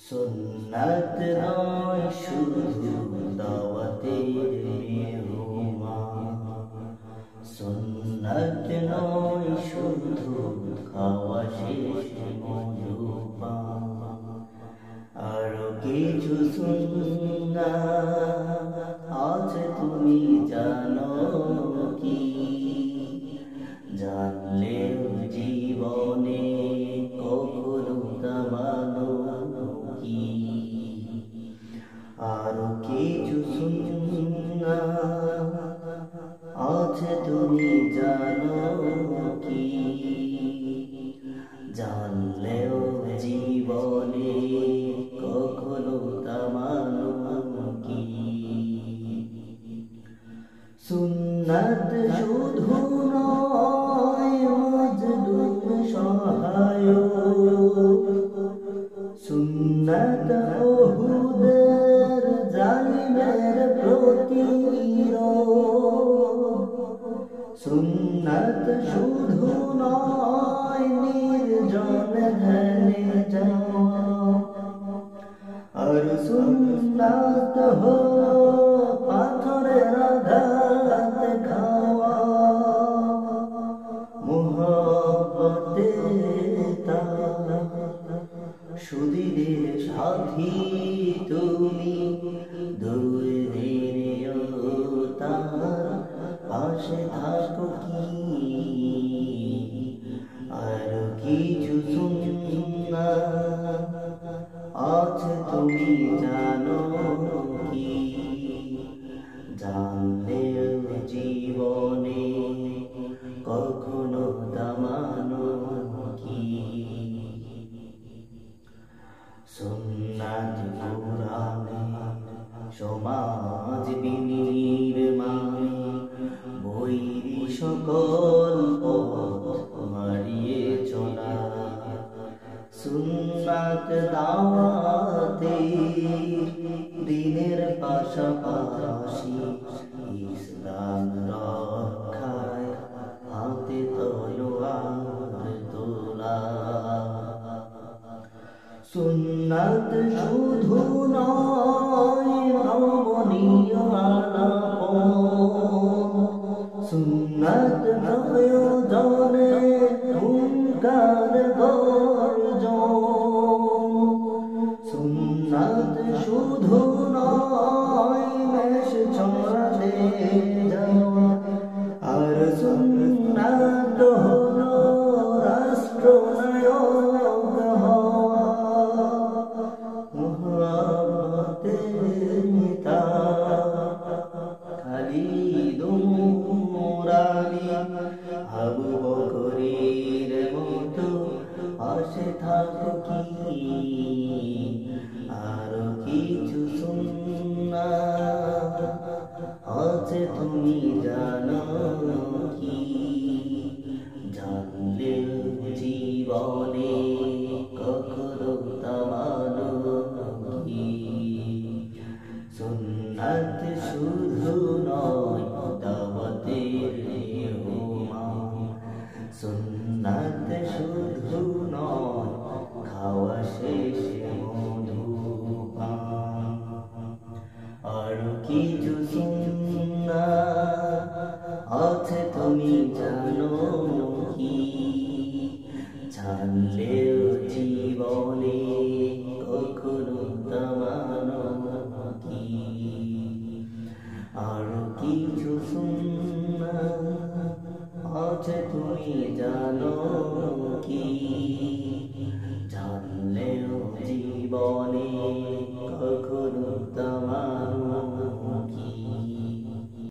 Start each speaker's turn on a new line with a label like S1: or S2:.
S1: সুন্নাত নয় শুধু দাওয়াতের মেহমান, সুন্নাত নয় শুধু খাওয়া শেষে মধুপান, আরো কিছু সুন্নাত আছে তুমি জানো কি? জানলেও জীবনে কখনো তা মানো কি? আরো কিছু সুন্নাত আছে তুমি জানো কি? জানলেও জীবনে কখনো তা মানো কি? সুন্নাত শুধু নয় মজলুম সহায়ক, সুন্নাত ওহুদের জালিমের প্রতিরোধ, সুন্নাত শুধু নয় নির্জন ধ্যানে যাওয়া, আর সুন্নাত হলো পাথরের আঘাত খাওয়া, মুহাব্বতে তার সুদিনের সাথী তুমি, দূরে দিনেও তার পাশে থাকো কি? আর কিছু সুন্নাত আছে তুমি জানো কি? জানলেও জীবনে কখনো তা মানো কি? সুন্নাত কুরআনে সমাজ বিনির্মাণে বৈরী সকল পথ মারিয়ে চলা, সুন্নাত দাওয়াতে দিনের পাশাপাশি ইসলাম রক্ষায় হাতে তলোয়ার তোলা, সুন্নাত শুধু নয় নমনীয় আলাপন, সুন্নাত প্রয়োজনে হুঙ্কার গর্জন, সুন্নাত শুধু নয় মেষ ছড়াতে যাওয়া, আর সুন্নাত হলো রাষ্ট্রনায়ক হওয়া, মুহাব্বতের খালিদ উমর আলী আবু বকরের মতো পাশে থাকো কি? আরো কিছু সুন্নাত আছে তুমি জানো কি? জানলেও জীবনে কখনো তা মানো কি? সুন্নাত শুধু নয় দাওয়াতের মেহমান, সুন্নাত শুধু নয় খাওয়া শেষে মধুপান, আর কিছু সুন্নাত আছে তুমি জানো কি? জানলেও জীবনে কখনো তা মানো কি? আর কিছু সুন্নাত আছে তুমি জানো কি? জানলেও জীবনে কখনো